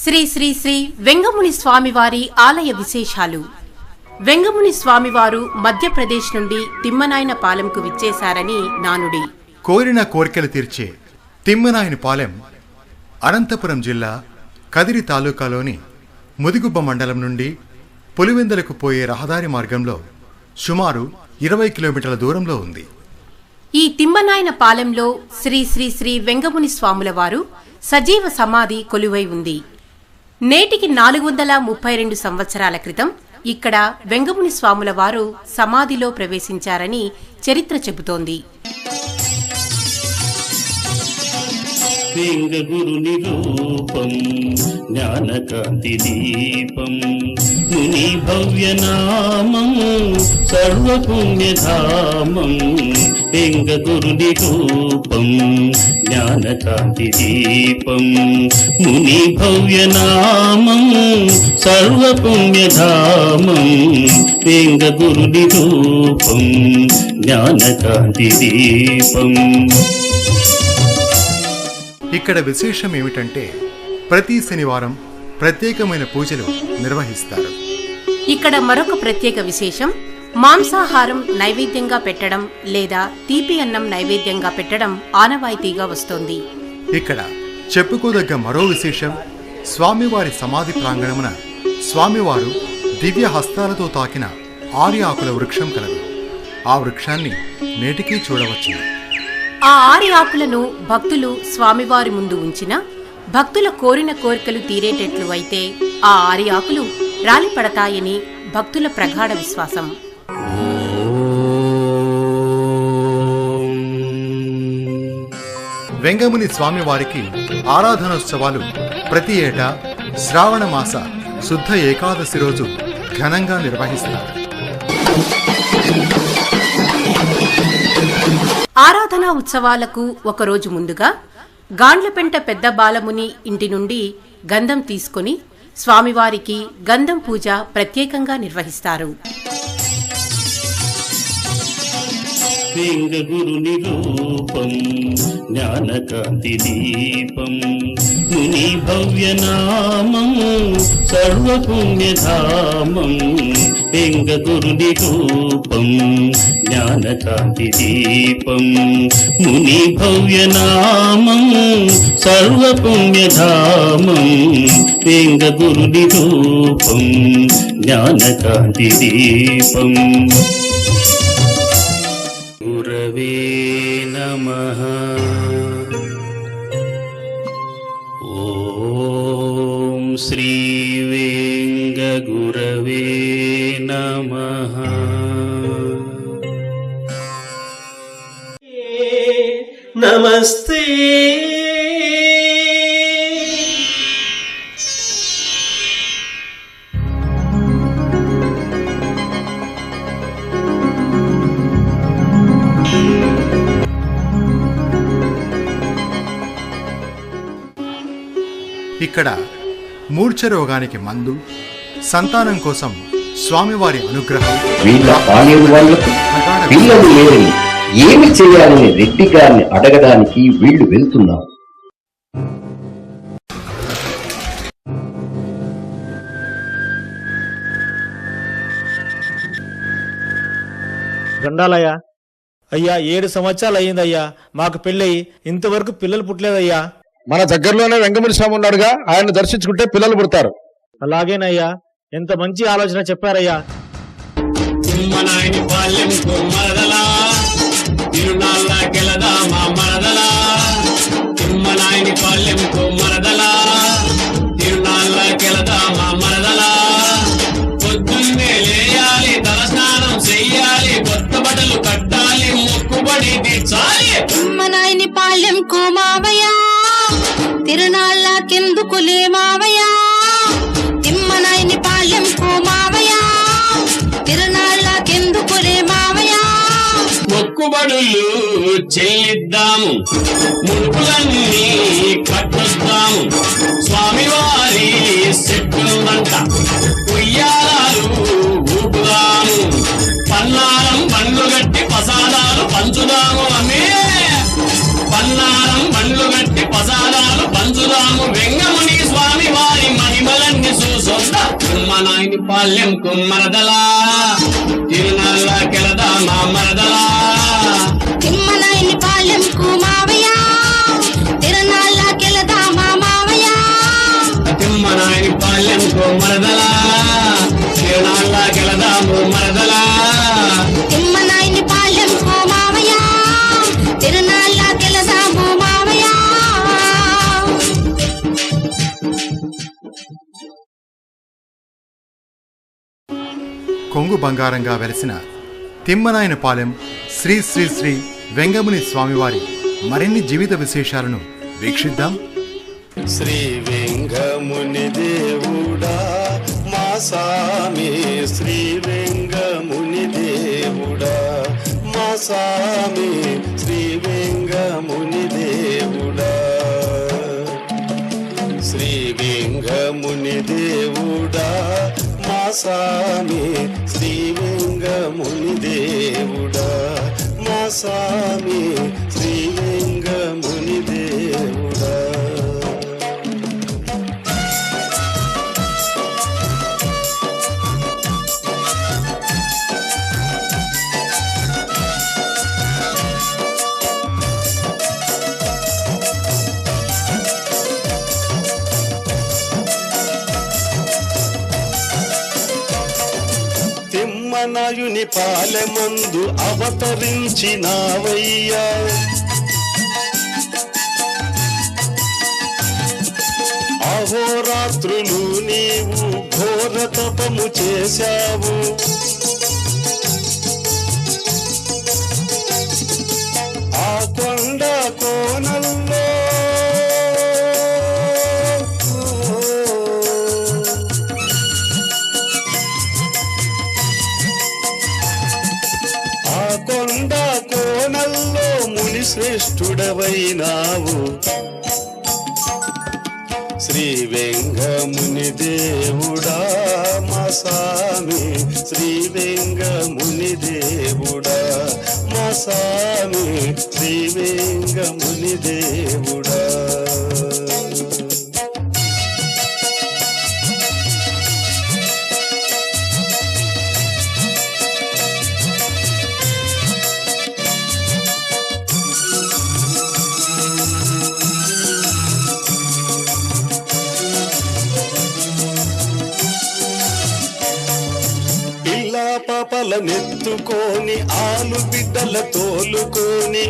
శ్రీ శ్రీ శ్రీ వెంగముని స్వామివారి ఆలయ విశేషాలు. వెంగముని స్వామివారు మధ్యప్రదేశ్ నుండి తిమ్మనాయన పాలెంకు విచ్చేశారని నానుడి. కోరిన కోర్కెలు తీర్చే తిమ్మనాయన పాలెం అనంతపురం జిల్లా కదిరి తాలూకాలోని ముదిగుబ్బ మండలం నుండి పులివెందులకు పోయే రహదారి మార్గంలో సుమారు 20 కిలోమీటర్ల దూరంలో ఉంది. ఈ తిమ్మనాయన పాలెంలో శ్రీ శ్రీ శ్రీ వెంగముని స్వాముల వారు సజీవ సమాధి కొలువై ఉంది. నేటికి 432 సంవత్సరాల క్రితం ఇక్కడ వెంగముని స్వాముల వారు సమాధిలో ప్రవేశించారని చరిత్ర చెబుతోంది. వెంగగురుని రూపం జ్ఞానకాంతి దీపం ముని భవ్యనామం సర్వపుణ్యధామం. వెంగగురుని రూపం జ్ఞానకాంతి దీపం ముని భవ్యనామం సర్వపుణ్యధామం. వెంగగురుని రూపం జ్ఞానకాంతి దీపం. ఇక్కడ విశేషం ఏమిటంటే ప్రతి శనివారం ప్రత్యేకమైన పూజలు నిర్వహిస్తారు. ఇక్కడ మరొక ప్రత్యేక విశేషం మాంసాహారం నైవేద్యంగా పెట్టడం లేదా తీపి అన్నం నైవేద్యంగా పెట్టడం ఆనవాయితీగా వస్తోంది. ఇక్కడ చెప్పుకోదగ్గ మరో విశేషం స్వామివారి సమాధి ప్రాంగణమున స్వామివారు దివ్య హస్తాలతో తాకిన 6 ఆకుల వృక్షం కలదు. ఆ వృక్షాన్ని నేటికీ చూడవచ్చు. ఆ 6 ఆకులను భక్తులు స్వామివారి ముందు ఉంచిన భక్తుల కోరిన కోరికలు తీరేటట్లు అయితే ఆ 6 ఆకులు రాలిపడతాయని భక్తుల ప్రగాఢ విశ్వాసం. వెంగముని స్వామివారికి ఆరాధనోత్సవాలు ప్రతి ఏటా శ్రావణ మాస శుద్ధ ఏకాదశి రోజు ఘనంగా నిర్వహిస్తారు. ఆరాధనా ఉత్సవాలకు ఒకరోజు ముందుగా గాండ్లపెంట పెద్ద బాలముని ఇంటి నుండి గంధం తీసుకుని స్వామివారికి గంధం పూజ ప్రత్యేకంగా నిర్వహిస్తారు. వెంగగురుని రూపం జ్ఞానకాంతి దీపం ముని భవ్యనామం సర్వపుణ్యధామం. వెంగగురుని రూపం జ్ఞానకాంతి దీపం ముని భవ్యనామం సర్వపుణ్యధామం. వెంగగురుని రూపం జ్ఞానకాంతి దీపం. గురవే నమః. ఓం శ్రీ వెంగగురవే నమః. నమస్తే ఇక్కడ మూర్ఛ రోగానికి మందు, సంతానం కోసం స్వామివారి అనుగ్రహం, వీళ్ళ పాలెం వాళ్లకు పిల్లలు లేరని ఏమి చేయాలని రెడ్డి గారిని అడగడానికి వీళ్లు వెళ్తున్నారు. గండాలయ్యా, అయ్యా 7 సంవత్సరాలు అయ్యిందయ్యా మాకు పెళ్ళయి, ఇంతవరకు పిల్లలు పుట్టలేదయ్యా. మన దగ్గరలోనే వెంగముని స్వామి ఉన్నాడుగా, ఆయన దర్శించుకుంటే పిల్లలు పుడతారు. అలాగేనయ్యా, ఎంత మంచి ఆలోచన చెప్పారయ్యా. తిమ్మనాయని పాలెంకు మరదలా తిరునాళ్ళకెళదా మా మరదలా. తిమ్మనాయని పాలెంకు మరదలా తిరునాళ్ళకెళదా మా మరదలా. పొద్దున్నే లేయాలి, తలస్నానం చెయ్యాలి, కొత్త బట్టలు కట్టాలి, మొక్కుబడి తీర్చాలి. తిమ్మనాయని పాలెంకు మావయ్య తిరునాళ్ళకెందుకులే మావయ్య. తిమ్మనాయని పాలెంకు మావయ్య తిరునాళ్ళకెందుకులే మావయ్య. మొక్కుబడులు చెల్లిద్దాము, ముడుపులన్నీ కట్టొద్దాము. స్వామివారి చెట్టుందంట ఉయ్యాలు ఊపుదాము. పన్నారం బండ్లు గట్టి ప్రసాదాలు పంచుదాము. అమ్మే పన్నారం బండ్లు గట్టి ప్రసాదాలు పంచుదాము. వెంగముని స్వామి వారి తిమ్మనాయని పాలెం కుమ్మరదలా తిరునాళ్ళ కెళదామా మరదలా తిమ్మనాయని పాలెం మావయ్య తిరణాళ్ళకెళదామా మావయ్య తిమ్మనాయని పాలెం కుమ్మరదలా తిరునాళ్ళ కెళదాము మరదలా తిమ్మనాయని పాలెం మావయ్య తిరణాళ్ళకెళదాము మావయ్య. కొంగు బంగారంగా వెలసిన తిమ్మనాయన పాలెం శ్రీ శ్రీ శ్రీ వెంగముని స్వామివారి మరిన్ని జీవిత విశేషాలను వీక్షిద్దాం. శ్రీ వెంగముని దేవుడా మా సామి, శ్రీ వెంగముని దేవుడా మా సామి, శ్రీ వెంగముని దేవుడా. శ్రీ వెంగముని దేవుడా మా సామి, శ్రీ వెంగముని దేవుడా మా సామి, శ్రీ వెంగముని దేవుడా. తిమ్మనాయుని పాలెమందు అవతరించినావయ్యా, అహోరాత్రులు నీవు ఘోర తపము చేశావు. ఆ కొండ కోనల్లో కొండ కోనల్లో ముని శ్రేష్ఠుడవైనావు. శ్రీ వెంగముని దేవుడా మా సామి, శ్రీ వెంగముని దేవుడా మా సామి, శ్రీ వెంగముని దేవుడా. నెత్తుకొని ఆలు బిడ్డల తోలుకొని,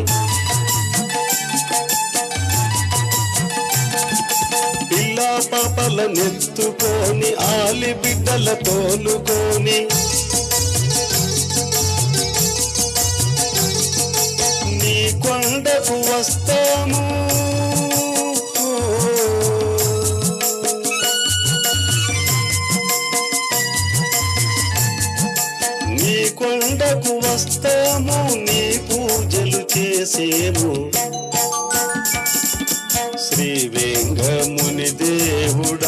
పిల్లా పాపల నెత్తుకొని ఆలి బిడ్డల తోలుకొని, నీ కొండకు వస్తాము కొండకు వస్తాము, నీ పూజలు చేసేము. శ్రీ వెంగముని దేవుడా